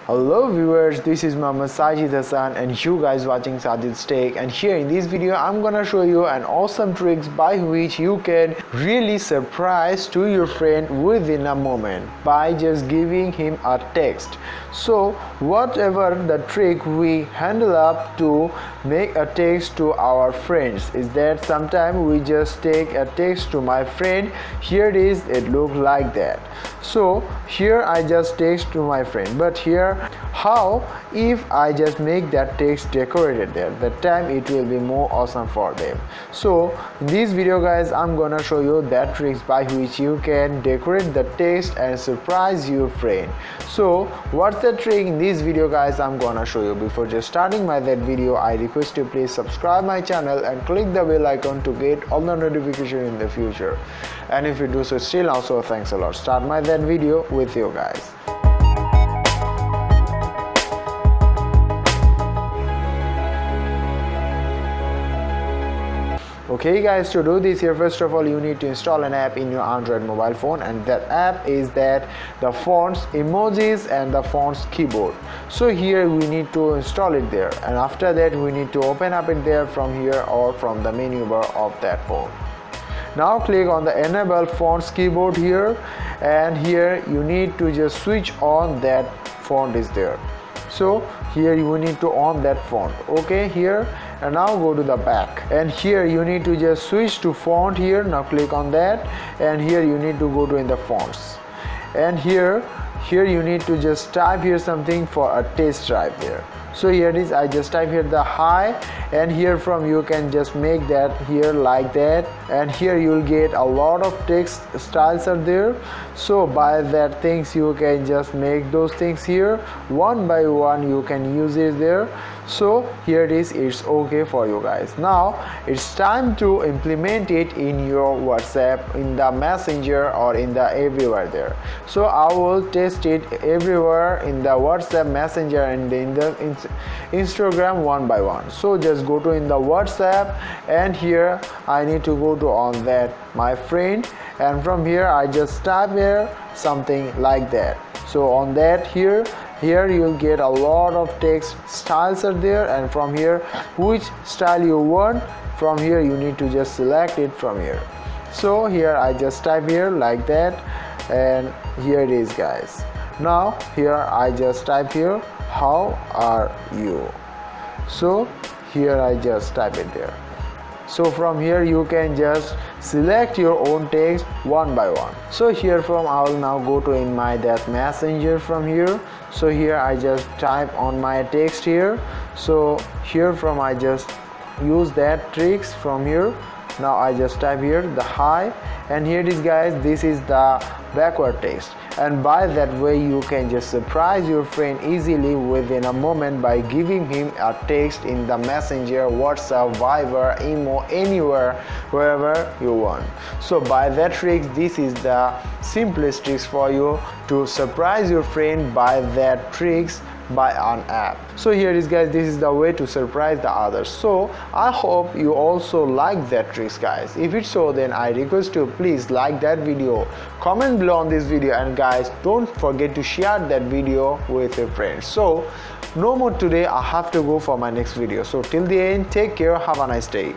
Hello viewers, this is Sajidz and you guys watching Sajidz Tech, and here in this video I'm gonna show you an awesome tricks by which you can really surprise to your friend within a moment by just giving him a text. So whatever the trick we handle up to make a text to our friends is that sometimes we just take a text to my friend. Here it is, it looks like that. So here I just text to my friend, but here how if I just make that text decorated there, that time it will be more awesome for them. So in this video guys, I'm gonna show you that tricks by which you can decorate the text and surprise your friend. So what's the trick in this video guys, I'm gonna show you. Before just starting that video, I request you please subscribe my channel and click the bell icon to get all the notification in the future, and if you do so still also, thanks a lot. Start that video with you guys. Okay guys, to do this here, first of all you need to install an app in your Android mobile phone, and that app is that the Fonts-emojis and the Fonts keyboard. So here we need to install it there, and after that we need to open up it there from here or from the menu bar of that phone. Now click on the enable fonts keyboard here, and here you need to just switch on that font is there. So here you need to on that font. Okay, here, and now go to the back, and here you need to just switch to font here. Now click on that, and here you need to go to in the fonts, and here you need to just type here something for a test drive there. So here it is, I just type here the hi, and here from you can just make that here like that, and here you will get a lot of text styles are there. So by that things you can just make those things here one by one, you can use it there. So here it is, it's okay for you guys. Now it's time to implement it in your WhatsApp, in the Messenger, or in the everywhere there. So I will test it everywhere in the WhatsApp, Messenger, and in the Instagram one by one. So just go to in the WhatsApp, and here I need to go to on that my friend, and from here I just type here something like that. So on that here you'll get a lot of text styles are there, and from here which style you want, from here you need to just select it from here. So here I just type here like that, and here it is guys. Now here I just type here how are you. So here I just type it there. So from here you can just select your own text one by one. So here from I will now go to in my that Messenger from here. So here I just type on my text here. So here from I just use that tricks from here. Now I just type here the hi, and here it is guys, this is the backward text, and by that way you can just surprise your friend easily within a moment by giving him a text in the Messenger, WhatsApp, Viber, Emo, anywhere, wherever you want. So by that trick, this is the simplest tricks for you to surprise your friend by that tricks by an app. So here it is guys, this is the way to surprise the others. So I hope you also like that tricks guys. If it's so, then I request you please like that video, comment below on this video, and guys don't forget to share that video with your friends. So no more today, I have to go for my next video. So till the end, take care, have a nice day.